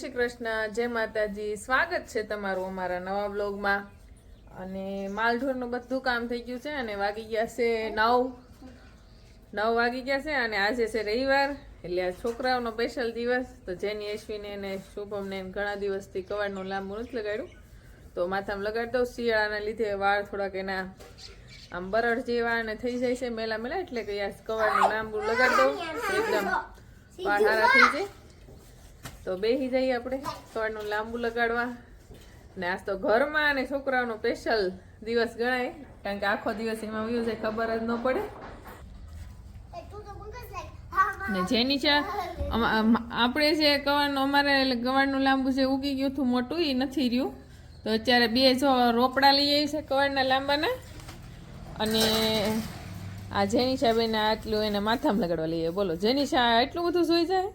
શ્રી કૃષ્ણ, જય માતાજી। સ્વાગત છે તમારું અમારા નવા વ્લોગમાં। અને માલઢોરનું બધું કામ થઈ ગયું છે અને વાગી ગયા છે 9 વાગી ગયા છે અને આજે છે રવિવાર, એટલે આ છોકરાઓનો સ્પેશિયલ દિવસ। તો જેની અશ્વિને અને શુભમને ઘણા દિવસથી કવાડનું લાંબુ નથી લગાડ્યું, તો માથામાં લગાડી દઉં। શિયાળાના લીધે વાળ થોડાક એના આમ બરડ જેવા અને થઈ જાય છે મેલા મેલા, એટલે કે આ કવાડનું લાંબુ લગાડી દઉં, એકદમ વાળ હારા થઈ જાય। તો બેસી જઈએ આપણે કવાડનું લાંબુ લગાડવા। ને આજ તો ઘરમાં અને છોકરાઓનો સ્પેશિયલ દિવસ ગણાય, કારણ કે આખો દિવસ એમાં વયો જાય ખબર જ ન પડે। ને જેની છે આપણે જે કવાડનું અમારે કવાડનું લાંબુ જે ઉગી ગયું હતું મોટું, એ નથી રહ્યું। તો અત્યારે બે જો રોપડા લઈ આવી છે કવાડના લાંબાના, અને આ જેની છે બેને આટલું એને માથામાં લગાડવા લઈએ। બોલો જેની છે એટલું બધું જોઈ જાય।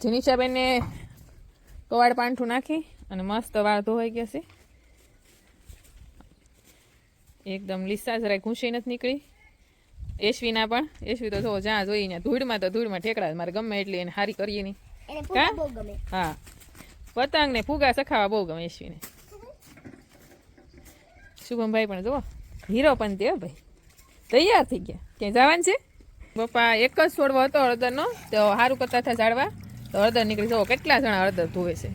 જનીષાબેને કવાડ પાંઠું નાખી અને મસ્ત વાળ ધોવાઈ ગયા છે એકદમ લીસા, જરાય ઘૂંસી નથી નીકળી। એશ્વીના પણ, એશ્વી તો જો જ્યાં જોઈ ત્યાં ધૂળમાં તો ધૂળમાં ઠેકડા, મારે ગમે એટલી એને હારી કરીએ નહીં। હા, પતંગ ને ફુગા સખાવા બહુ ગમે એશ્વીને। શુભમભાઈ પણ જુઓ હીરો પણ તે ભાઈ તૈયાર થઈ ગયા, ક્યાંય જવાનું છે? પપ્પા એક જ છોડવો હતો હળદરનો, તો સારું કરતા હતા ઝાડવા, તો હળદર નીકળી। જુઓ કેટલા જણા હળદર ધોવે છે।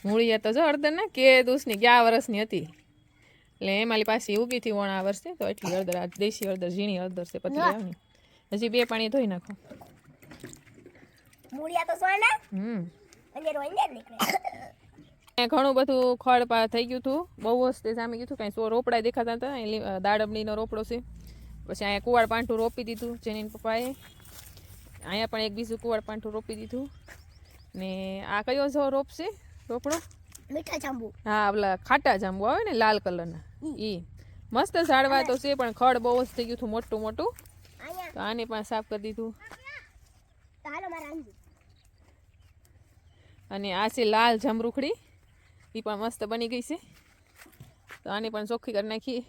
મૂળિયા તો જો હળદરના કે દૂસની 11 વર્ષની હતી, એટલે એમાંલી પાછી ઉગી હતી આ વર્ષે, તો એટલી હળદર, આ દેશી હળદર, ઝીણી હળદર છે પતલી આવની। હજી 2 પાણી ધોઈ નાખો। મૂળિયા તો સોના ઘણું બધું ખડ થઈ ગયું હતું, બહુ જ તે જામી ગયું હતું, કાંઈ રોપડા દેખાતા હતા। દાડમડીનો રોપડો છે, પછી અહીંયા કુવાડ પાંઠું રોપી દીધું જેની પપ્પાએ, અહીંયા પણ એક બીજું કુવાડ પાંઠું રોપી દીધું। ને આ કયો જો રોપ છે રોપડો? મીઠા જાંબુ। હા, ઓલા ખાટા જાંબુ આવે ને લાલ કલરના, ઈ મસ્ત ઝાડવા તો છે, પણ ખડ બહુ જ થઈ ગયું હતું મોટું મોટું, તો આને પણ સાફ કરી દીધું। અને આ છે લાલ જાંબુખડી, એ પણ મસ્ત બની ગઈ છે, તો આને પણ ચોખ્ખી કરી નાખી।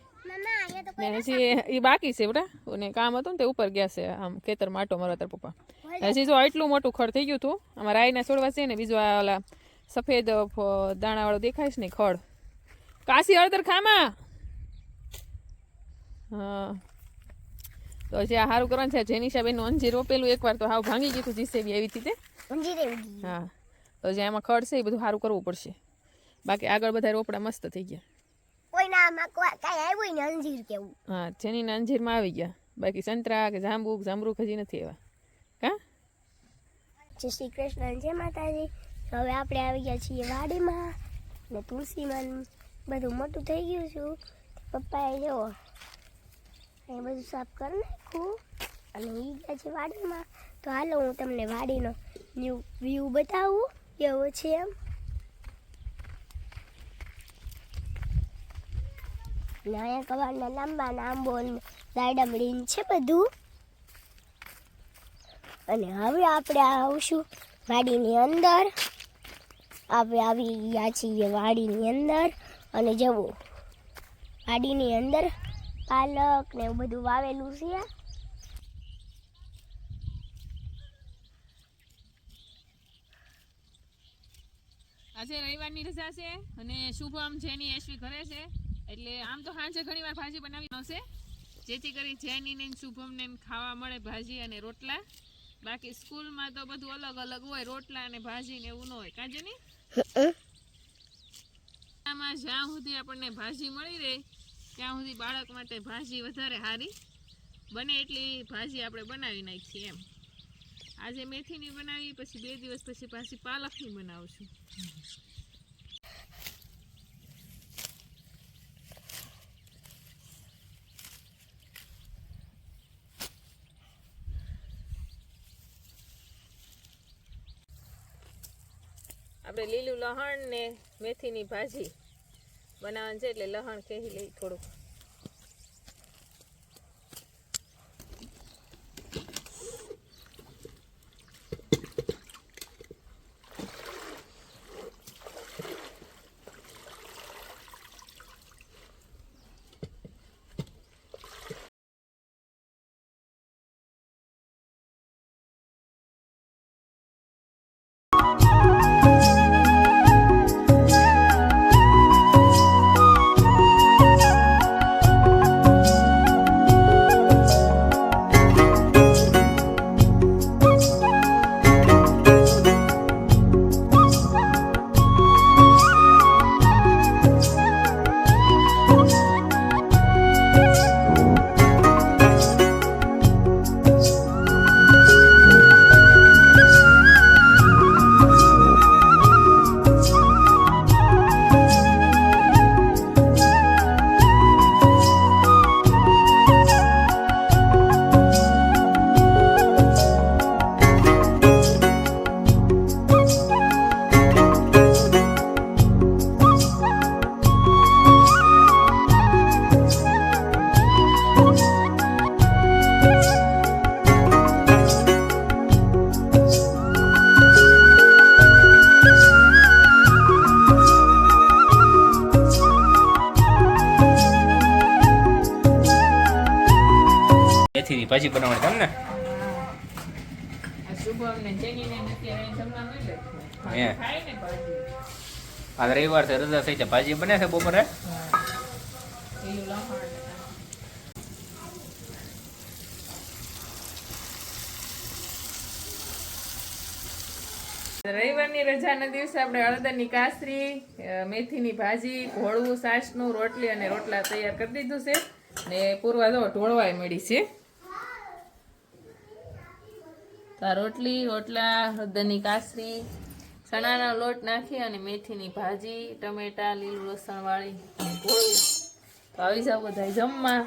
ને હજી એ બાકી છે બેટા, અને કામ હતું ને તે ઉપર ગયા છે આમ ખેતરમાં આટો મારવા તાર પપ્પા। હજી જો એટલું મોટું ખડ થઈ ગયું હતું, આમાં રાયના છોડવા છે ને, બીજું આ ઓલા સફેદ દાણાવાળું દેખાય છે ને ખડ, કાશી હળદર ખામાં। હા, તો હજી આ સારું કરવાનું છે। જેનીશાબેનનું અંજીર રોપેલું એકવાર તો હાવ ભાંગી ગયું હતું, જીસેબી આવી હતી તે। હા, તો જે આમાં ખડ છે એ બધું સારું કરવું પડશે, બાકી આગળ બધા રોપડા મસ્ત થઈ ગયા। હા, જેનીના અંજીરમાં આવી ગયા, બાકી સંતરા કે જાંબુક હજી નથી આવ્યા। કા જય શ્રી કૃષ્ણ, જય માતાજી। હવે આપણે આવી ગયા છીએ વાડીમાં, ને તુલસીમાં બધું મોટું થઈ ગયું છું। પપ્પાએ જુઓ એ બધું સાફ કરી નાખ્યું અને એ ગયા છે વાડીમાં। તો હાલો હું તમને વાડીનો વ્યૂ બતાવું કેવો છે એમ। ને અહીંયા કવાડના લાંબા આંબો દાડમડીન છે બધું। અને હવે આપણે આવશું વાડીની અંદર। આપણે આવી ગયા છીએ વાડીની અંદર, અને જવો વાડીની અંદર પાલક ને એવું બધું વાવેલું છે। આજે રવિવારની રજા છે અને શુભમ જેની એશ્વી ઘરે છે, એટલે આમ તો સાંજે ઘણી વાર ભાજી બનાવી આવશે, જેથી કરી જેની ને શુભમ ને ખાવા મળે ભાજી અને રોટલા। બાકી સ્કૂલમાં તો બધું અલગ અલગ હોય, રોટલા અને ભાજી ને એવું ન હોય। કાં જેની આમાં જ્યાં સુધી આપણને ભાજી મળી રહે ત્યાં સુધી બાળક માટે ભાજી વધારે સારી બને એટલી ભાજી આપણે બનાવી નાખીએ એમ। આજે મેથીની બનાવી, પછી 2 દિવસ પછી પાછી પાલકની બનાવશું। આપણે લીલું લહણ ને મેથીની ભાજી બનાવવાની છે એટલે લહણ ખેહી લઈ થોડુંક. મેથીની ભાજી બનાવવાની તમને આ શુભમ ને જેનીને નથી અહીં જમવાનું એટલે હે. ખાય ને ભાજી. આ રવિવાર છે, રજા થઈ છે, ભાજી બને છે બપોરે. લીલું લહણ રવિવારની રજાના દિવસે આપણે હળદરની કાસરી, મેથીની ભાજી, ભોળવું, છાશનું, રોટલી અને રોટલા તૈયાર કરી દીધું છે ને પૂર્વા જો ઢોળવાય મળી છે. તો આ રોટલી, રોટલા, હળદરની કાસરી, ચણાનો લોટ નાખી અને મેથીની ભાજી, ટમેટા, લીલું લસણ વાળી અને ભોળવું. તો આવી જાવ બધા જમવા.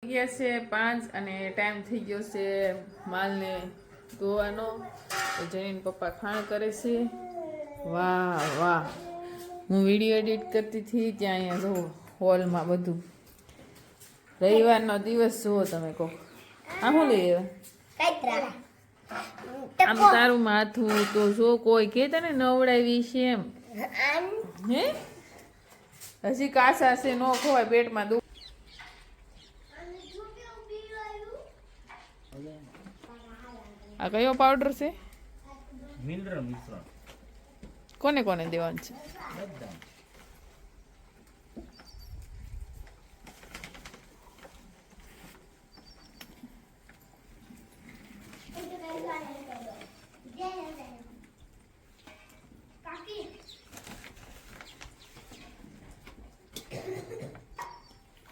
ગયા છે 5 અને ટાઈમ થઈ ગયો છે માલને ધોવાનો. તો જઈને પપ્પા ખાણ કરે છે. વાહ વાહ, હું વિડીયો એડિટ કરતી હતી ત્યાં અહીંયા જુઓ હોલમાં બધું. રવિવારનો દિવસ જુઓ તમે કહો. આ શું લઈ આવ્યા? આમ તારું માથું તો જો કોઈ કે તને નવડાવી છે એમ હે? હજી કાસા છે, નો ખવાય, પેટમાં દુખ. આ કયો પાવડર છે? મિનરલ મિશ્રણ કોને કોને દેવાનું છે? બધા.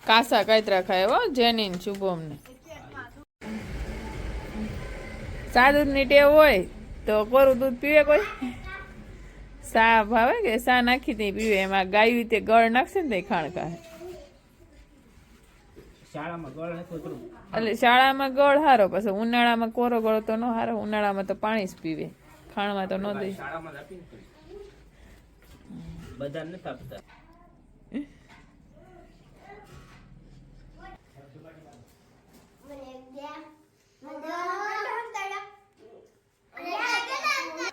કાસા કાતરા ખાય હો જેનીન શુભમ ને. સાદું ની ટેવ હોય તો કોરું દૂધ પીવે કોઈ? સા ભાવે કે સા નાખી દે પીવે. એમાં ગાયું તે ગળ નાખશે ને તે ખાણ ખાય. શાળામાં ગળ નથી ઉતરું. એટલે શાળામાં ગળ હારો, પછી ઉનાળામાં કોરો ગળ તો ન હારો. ઉનાળામાં તો પાણી જ પીવે, ખાણમાં તો ન દે. શાળામાં જ આપીને બધા નથી આપતા.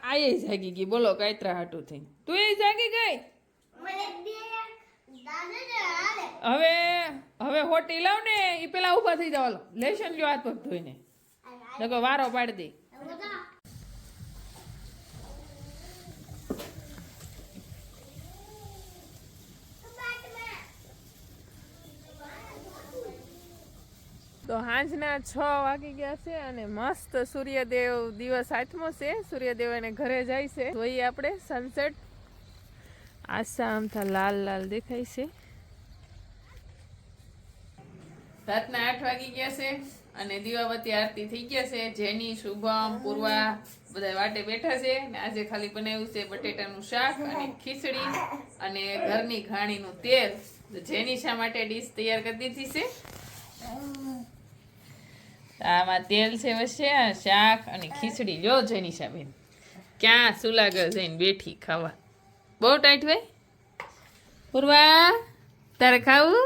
આયે જાગી ગઈ, બોલો કાતરા હાટું થઈ. તું એ જાગી ગઈ? હવે હવે હોટી લાવ ને, ઈ પેલા ઊભા થઈ જાવ. લેશન લ્યો હાથ પગ ધોઈને, નકર વારો પાડી દે. તો સાંજના 6 વાગી ગયા છે અને મસ્ત સૂર્યદેવ દિવસ આઠમો છે. સૂર્યદેવ એને ઘરે જાય છે. જોઈએ આપણે સનસેટ. આસામ થા લાલ લાલ દેખાય છે. રાતના 8 વાગી ગયા છે અને દીવાબત્તી આરતી થઈ ગયા છે. જેની, શુભમ, પૂર્વા બધા વાટે બેઠા છે. ને આજે ખાલી બનાવ્યું છે બટેટાનું શાક અને ખીચડી અને ઘરની ઘાણીનું તેલ. તો જેની શા માટે ડીશ તૈયાર કરી દીધી છે. આમાં તેલ છે વચ્ચે, શાક અને ખીચડી. જો જેનિશા બેન ક્યાં સુલાગર જઈને બેઠી ખાવા. બહુ ટાઈટ હોય પૂર્વા, તારે ખાવું?